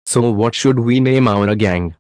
So what should we name our gang?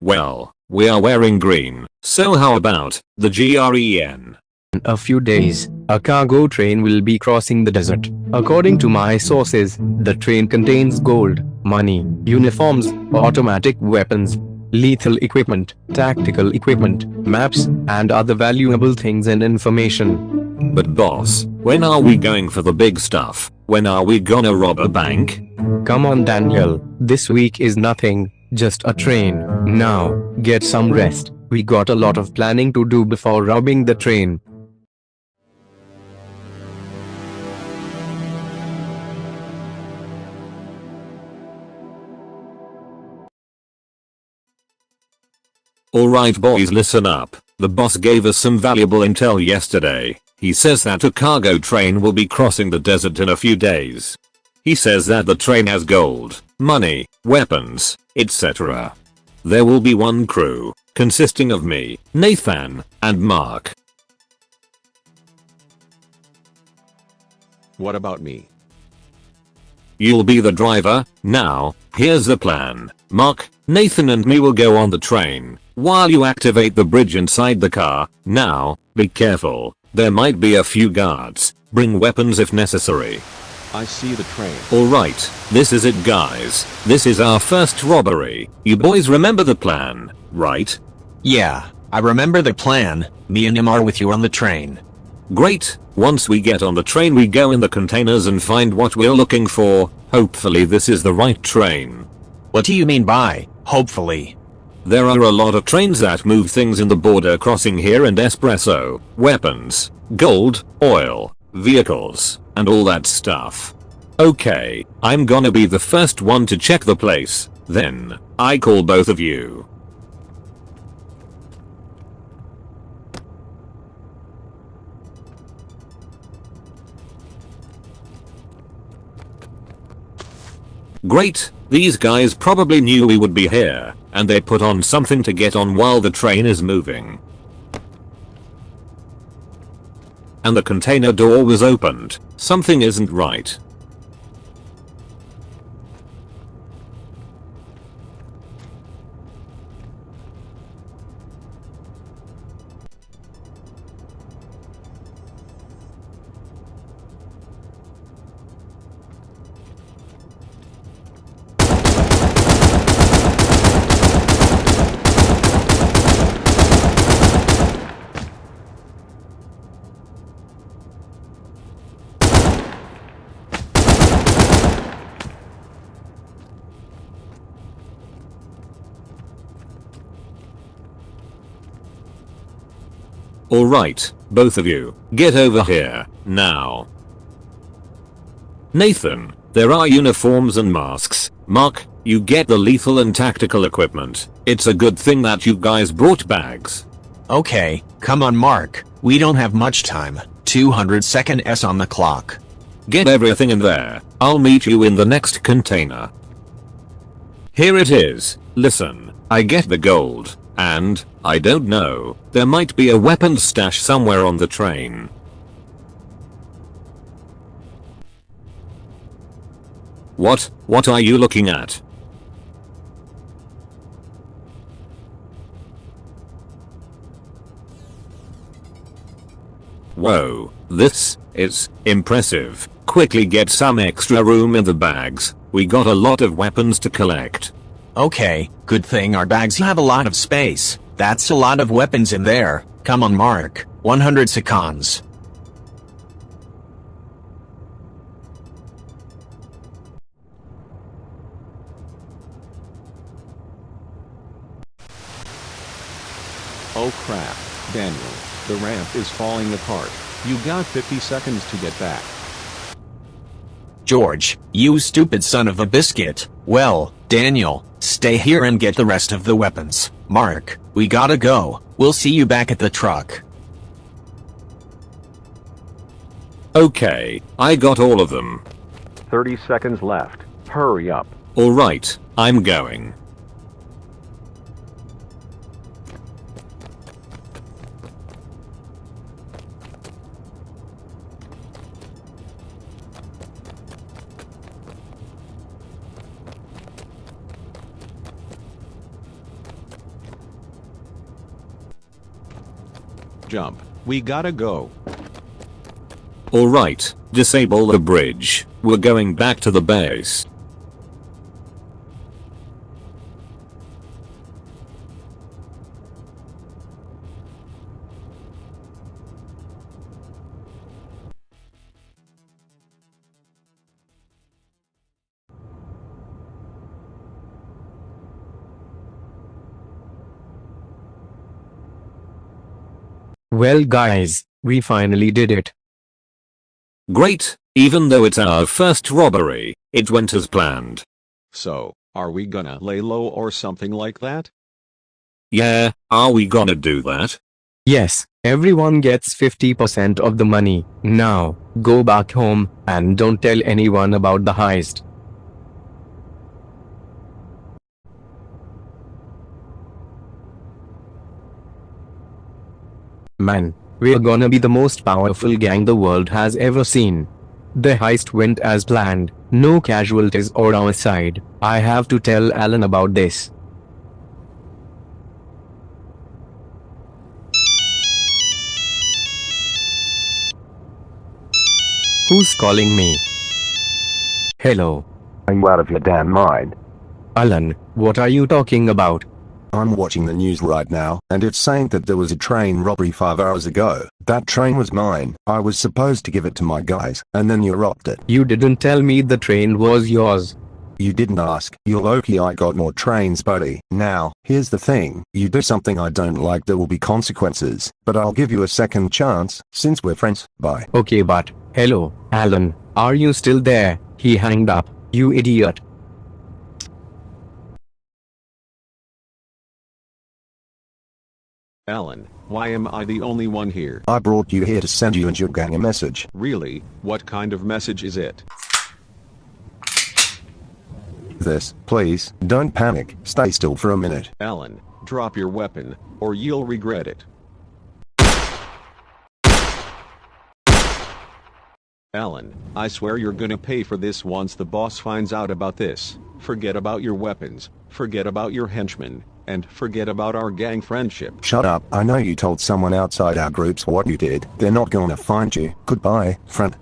Well, we are wearing green, so how about the G.R.E.E.N? In a few days, a cargo train will be crossing the desert. According to my sources, the train contains gold, money, uniforms, automatic weapons, lethal equipment, tactical equipment, maps, and other valuable things and information. But boss, when are we going for the big stuff? When are we gonna rob a bank? Come on Daniel, this week is nothing, just a train. Now, get some rest. We got a lot of planning to do before robbing the train. Alright boys, listen up. The boss gave us some valuable intel yesterday. He says that a cargo train will be crossing the desert in a few days. He says that the train has gold, money, weapons, etc. There will be one crew, consisting of me, Nathan, and Mark. What about me? You'll be the driver. Now, here's the plan. Mark, Nathan and me will go on the train, while you activate the bridge inside the car. Now, be careful. There might be a few guards. Bring weapons if necessary. I see the train. Alright, this is it guys. This is our first robbery. You boys remember the plan, right? Yeah, I remember the plan. Me and him are with you on the train. Great. Once we get on the train we go in the containers and find what we're looking for. Hopefully this is the right train. What do you mean by, hopefully? There are a lot of trains that move things in the border crossing here, and espresso, weapons, gold, oil, vehicles, and all that stuff. Okay, I'm gonna be the first one to check the place, then I call both of you. Great, these guys probably knew we would be here, and they put on something to get on while the train is moving. And the container door was opened. Something isn't right. Alright, both of you, get over here, now. Nathan, there are uniforms and masks. Mark, you get the lethal and tactical equipment. It's a good thing that you guys brought bags. Okay, come on Mark, we don't have much time. 200 seconds on the clock. Get everything in there. I'll meet you in the next container. Here it is. Listen, I get the gold. And, I don't know, there might be a weapons stash somewhere on the train. What are you looking at? Whoa, this is impressive. Quickly get some extra room in the bags. We got a lot of weapons to collect. Okay, good thing our bags have a lot of space. That's a lot of weapons in there. Come on Mark, 100 seconds. Oh crap, Daniel, the ramp is falling apart. You got 50 seconds to get back. George, you stupid son of a biscuit. Well, Daniel, stay here and get the rest of the weapons. Mark, we gotta go. We'll see you back at the truck. Okay, I got all of them. 30 seconds left. Hurry up. Alright, I'm going. Jump. We gotta go. Alright, disable the bridge. We're going back to the base. Well guys, we finally did it. Great, even though it's our first robbery, it went as planned. So, are we gonna lay low or something like that? Yeah, are we gonna do that? Yes, everyone gets 50% of the money. Now, go back home and don't tell anyone about the heist. Man, we're gonna be the most powerful gang the world has ever seen. The heist went as planned, no casualties on our side. I have to tell Alan about this. Who's calling me? Hello. Are you out of your damn mind? Alan, what are you talking about? I'm watching the news right now, and it's saying that there was a train robbery 5 hours ago. That train was mine. I was supposed to give it to my guys, and then you robbed it. You didn't tell me the train was yours. You didn't ask. You're lucky I got more trains, buddy. Now, here's the thing. You do something I don't like, there will be consequences. But I'll give you a second chance, since we're friends. Bye. Okay, but, hello, Alan, are you still there? He hanged up, you idiot. Alan, why am I the only one here? I brought you here to send you and your gang a message. Really? What kind of message is it? This, please, don't panic. Stay still for a minute. Alan, drop your weapon, or you'll regret it. Alan, I swear you're gonna pay for this once the boss finds out about this. Forget about your weapons, forget about your henchmen, and forget about our gang friendship. Shut up. I know you told someone outside our groups what you did. They're not gonna find you. Goodbye, friend.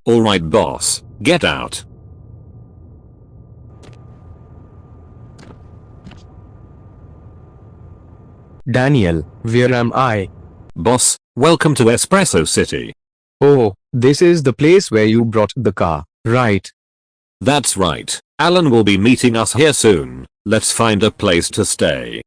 Alright boss, get out. Daniel, where am I? Boss, welcome to Espresso City. Oh, this is the place where you brought the car, right? That's right. Alan will be meeting us here soon. Let's find a place to stay.